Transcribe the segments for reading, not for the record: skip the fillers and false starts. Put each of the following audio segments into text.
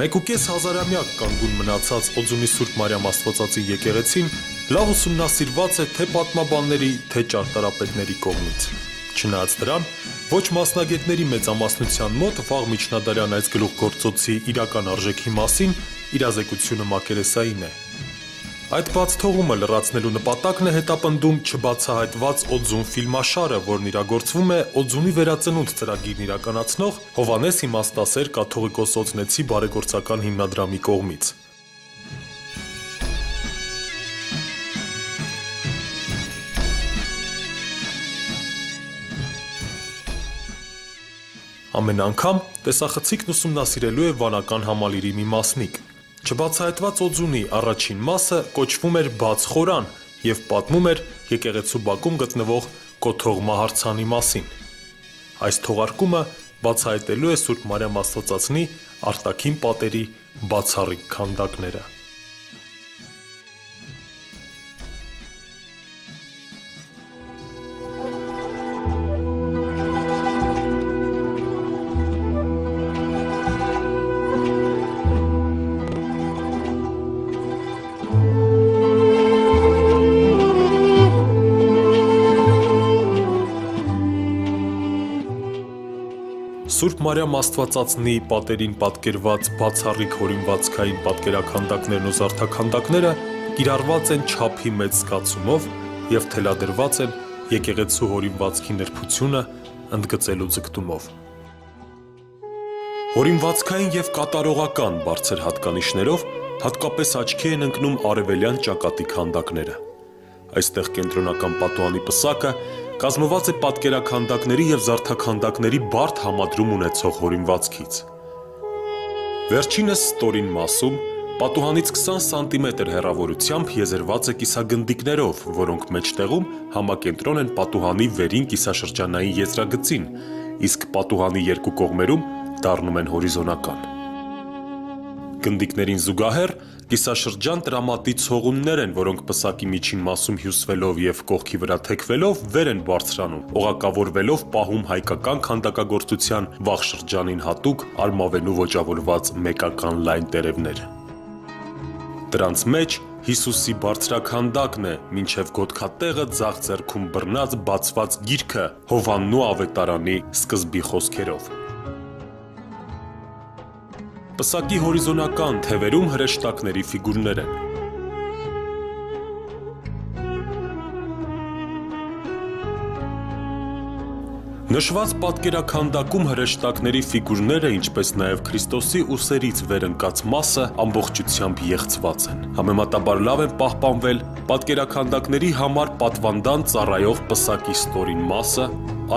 1.5 հազարամյակ կանգուն մնացած Օձունի Սուրբ Մարիամ Աստվածածի եկեղեցին լավ ուսումնասիրված է թե պատմաբանների, թե ճարտարապետների կողմից։ Չնայած դրան, ոչ մասնագետների մեծամասնության մոտ վաղ միջնադարյան այս գլուխգործոցի իրական արժեքի մասին իրազեկությունը մակերեսային է։ Այդ բացթողումը լրացնելու նպատակն է հետապնդում չբացահայտված Օձուն ֆիլմաշարը, որն իրագործվում է Օձունի վերածնունդ ծրագիրն իրականացնող Հովհաննես Իմաստասեր կաթողիկոս օձնեցի բարեգործական հիմնադրամի կողմից։ Ամեն անգամ տեսախցիկն ուսումնասիրելու է վանական համալիրի մի մասնիկ։ Չբացահայտված Օձունի առաջին մասը կոչվում էր Բաց խորան և պատմում էր եկեղեցու բակում գտնվող կոթող մահարձանի մասին։ Այս թողարկումը բացահայտելու է Սուրբ Մարիամ Աստվածածնի արտաքին պատերի բացառիկ քանդակները։ Սուրբ Մարիամ Աստվածածնի պատերին պատկերված բացառիկ հորինվածքային պատկերաքանդակներն ու զարդաքանդակները կիրառված են չափի մեծ զգացումով և թելադրված են եկեղեցու հորինվածքի նրբությունը ընդգծելու ձգտումով։ Հորինվածքային և կատարողական բարձր հատկանիշներով հատկապես աչքի են ընկնում արևելյան ճակատի քանդակները։ Այստեղ կենտրոնական պատուհանի պսակը կազմված է պատկերաքանդակների և զարդաքանդակների բարդ համադրում ունեցող հորինվածքից։ Վերջինս ստորին մասում պատուհանից 20 սանտիմետր հեռավորությամբ եզերված է կիսագնդիկներով, որոնք մեջտեղում համակենտրոն են պատուհանի վերին կիսաշրջանային եզրագծին, իսկ պատուհանի երկու կողմերում դառնում են հորիզոնական։ Գնդիկներին զուգահեռ կիսաշրջան տրամատի ցողուններ են, որոնք պսակի միջին մասում հյուսվելով և կողքի վրա թեքվելով վեր են բարձրանում, օղակավորվելով պահում հայկական քանդակագործության վաղ շրջանին հատուկ արմավենու ոճավորված մեկական լայն տերևներ։ Դրանց մեջ Հիսուսի բարձրաքանդակն է, մինչև գոտքատեղը ձախ ձեռքում բռնած բացված գիրքը Հովհաննու ավետարանի սկզբի խոսքերով։ Պսակի հորիզոնական թևերում հրեշտակների ֆիգուրներ են։ Նշված պատկերաքանդակում հրեշտակների ֆիգուրները, ինչպես նաև Քրիստոսի ուսերից վեր ընկած մասը ամբողջությամբ եղծված են։ Համեմատաբար լավ են պահպանվել պատկերաքանդակների համար պատվանդան ծառայող պսակի ստորին մասը,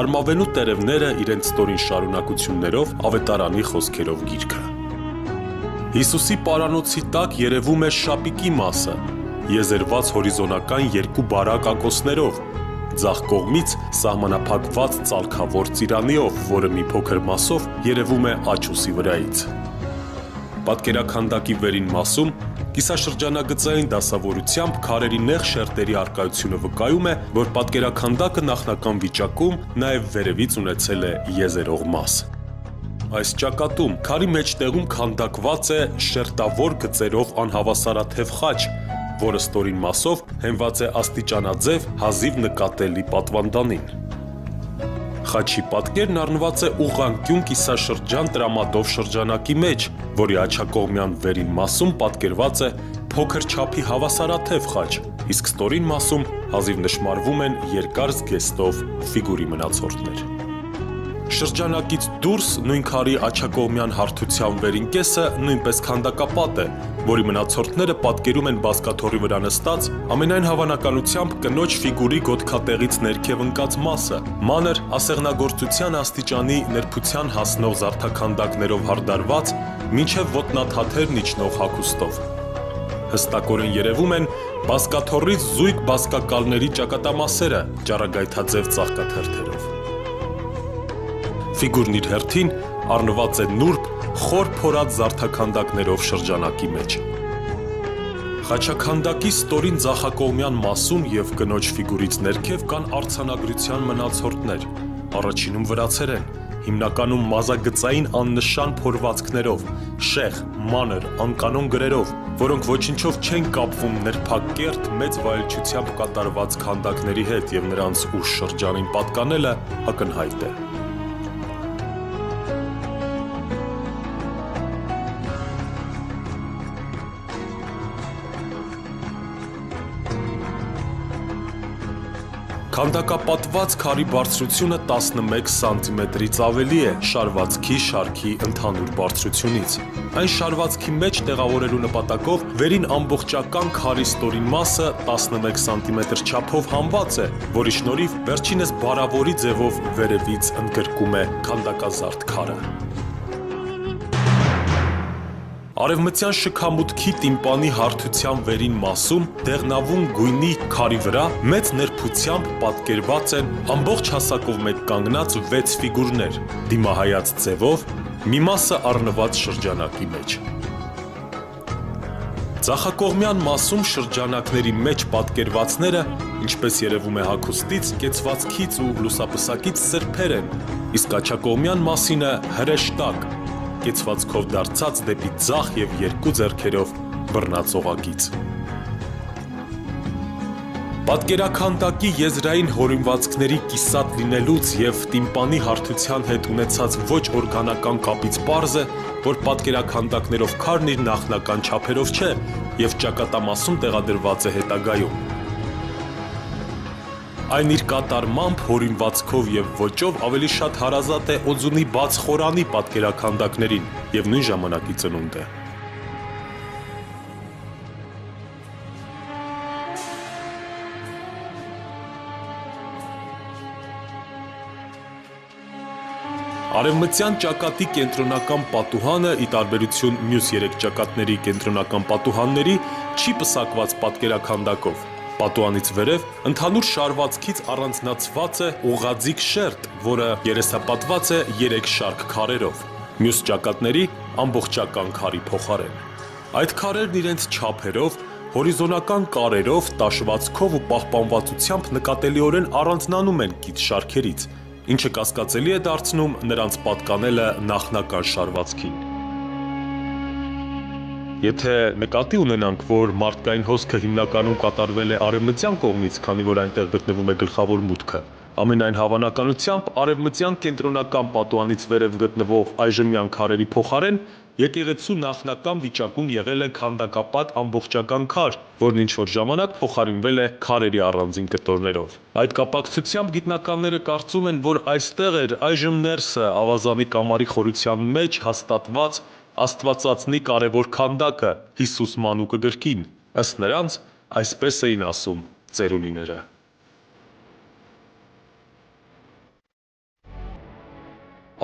արմավենու տերևները իրենց ստորին շարունակություններով, ավետարանի խոսքերով գիրքը։ Հիսուսի պարանոցի տակ երևում է շապիկի մասը, եզերված հորիզոնական երկու բարակ ակոսներով, ձախ կողմից սահմանափակված ծալքավոր ծիրaniով, որը մի փոքր մասով երևում է աչուսի վրայից։ Պատկերաքանդակի վերին մասում կիսաշրջանագծային դասավորությամբ քարերի նեղ շերտերի առկայությունը վկայում է, որ պատկերաքանդակը նախնական վիճակում նաև վերևից ունեցել է եզերող մաս։ Այս ճակատում քարի մեջտեղում քանդակված է շերտավոր գծերով անհավասարաթև խաչ, որը ստորին մասով հենված է աստիճանաձև հազիվ նկատելի պատվանդանին։ Խաչի պատկերն առնված է ուղղանկյուն կիսաշրջան տրամադով շրջանակի մեջ, որի աջակողմյան վերին մասում պատկերված է փոքր չափի հավասարաթև խաչ, իսկ ստորին մասում հազիվ նշմարվում են երկար զգեստով ֆիգուրի մնացորդներ։ Շրջանակից դուրս նույն քարի աջակողմյան հարթության վերին կեսը նույնպես քանդակապատ է, որի մնացորդները պատկերում են բազկաթոռի վրա նստած, ամենայն հավանականությամբ կնոջ ֆիգուրի գոտքատեղից ներքև ընկած մասը, մանր ասեղնագործության աստիճանի նրբության հասնող զարդաքանդակներով հարդարված, մինչև ոտնաթաթերն իջնող հագուստով։ Հստակորեն երևում են բազկաթոռից զույգ բազկակալների ճակատամասերը ճառագայթաձև ծաղկաթերթերով։ Ֆիգուրն իր հերթին առնված է նուրբ, խոր փորած զարդաքանդակներով շրջանակի մեջ։ Խաչաքանդակի ստորին ձախակողմյան մասում և կնոջ ֆիգուրից ներքև կան արձանագրության մնացորդներ, առաջինում վրացերեն, հիմնականում մազագծային աննշան փորվածքներով, շեղ, մանր, անկանոն գրերով, որոնք ոչինչով չեն կապվում նրբակերտ մեծ վայելչությամբ կատարված քանդակների հետ եւ նրանց ուշ շրջանին պատկանելը ակնհայտ է։ Քանդակապատված քարի բարձրությունը 11 սանտիմետրից ավելի է շարվածքի շարքի ընդհանուր բարձրությունից։ Այն շարվածքի մեջ տեղավորելու նպատակով վերին ամբողջական քարի ստորին մասը 11 սանտիմետր չափով հանված է, որի շնորհիվ վերջինս բարավորի ձևով վերևից ընդգրկում է քանդակազարդ քարը։ Արևմտյան շքամուտքի տիմպանի հարթության վերին մասում դեղնավուն գույնի քարի վրա մեծ նրբությամբ պատկերված են ամբողջ հասակով մեկ կանգնած 6 ֆիգուրներ, դիմահայաց ձևով, մի մասը առնված շրջանակի մեջ։ Ձախակողմյան մասում շրջանակների մեջ պատկերվածները, ինչպես երևում է հագուստից, կեցվածքից ու լուսապսակից սրբեր են, իսկ աջակողմյան մասինը հրեշտակ, կեցվածքով դարձած դեպի ձախ և երկու ձեռքերով բռնածողակից։ Պատկերաքանդակի եզրային հորինվածքների կիսատ լինելուց և տիմպանի հարթության հետ ունեցած ոչ օրգանական կապից պարզ է, որ պատկերաքանդակներով քարն իր նախնական չափերով չէ և ճակատամասում տեղադրված է հետագայում։ Այն իր կատարմամբ, հորինվածքով և ոճով ավելի շատ հարազատ է օձունի բաց խորանի պատկերաքանդակներին և նույն ժամանակի ծնունդ է։ Արևմտյան ճակատի կենտրոնական պատուհանը, ի տարբերություն մյուս երեք ճակատների կենտրոնական պատուհանների, չի պսակված պատկերաքանդակով։ Պատուհանից վերև ընդհանուր շարվածքից առանձնացված է ուղղաձիգ շերտ, որը երեսապատված է 3 շարք քարերով, մյուս ճակատների ամբողջական քարի փոխարեն։ Այդ քարերն իրենց չափերով, հորիզոնական կարերով, տաշվածքով ու պահպանվածությամբ նկատելիորեն առանձնանում են կից շարքերից, ինչը կասկածելի է դարձնում նրանց պատկանելը նախնական շարվածքին։ Եթե նկատի ունենանք, որ մարդկային հոսքը հիմնականում կատարվել է արևմտյան կողմից, քանի որ այնտեղ գտնվում է գլխավոր մուտքը, ամենայն հավանականությամբ արևմտյան կենտրոնական պատուհանից վերև գտնվող այժմյան քարերի փոխարեն եկեղեցու նախնական վիճակում եղել է քանդակապատ ամբողջական քար, որն ինչ-որ ժամանակ փոխարինվել է քարերի առանձին կտորներով։ Այդ կապակցությամբ գիտնականները կարծում են, որ այստեղ էր այժմ ներսը ավազանի կամարի խորության մեջ հաստատված Աստվածածնի կարևոր քանդակը Հիսուս մանուկը գրքին, ըստ նրանց այսպես էին ասում ծերունիները։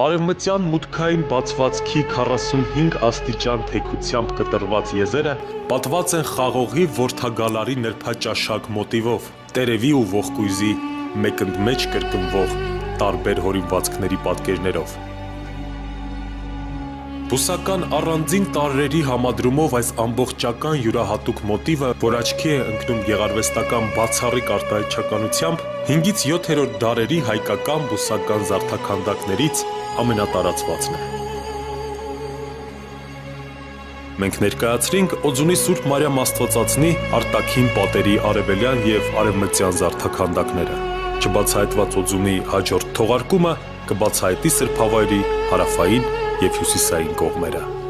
Արևմտյան մուտքային բացվածքի 45 աստիճան թեքությամբ կտրված եզերը պատված են խաղողի որդագալարի նրբաճաշակ մոտիվով, տերևի ու ողկույզի մեկընդմեջ կրկնվող տարբեր հորինվածքների պատկերներով։ Բուսական առանձին տարրերի համադրումով այս ամբողջական յուրահատուկ մոտիվը, որ աչքի է ընկնում գեղարվեստական բացառիկ արտահայտչականությամբ, 5-ից 7-րդ դարերի հայկական բուսական զարդաքանդակներից ամենատարածվածն է։ Մենք ներկայացրինք Օձունի Սուրբ Մարիամ Աստվածածնի արտաքին պատերի արևելյան և արևմտյան զարդաքանդակները։ Չբացահայտված Օձունի հաջորդ թողարկումը կբացահայտի սրբավայրի հարավային և հյուսիսային կողմերը։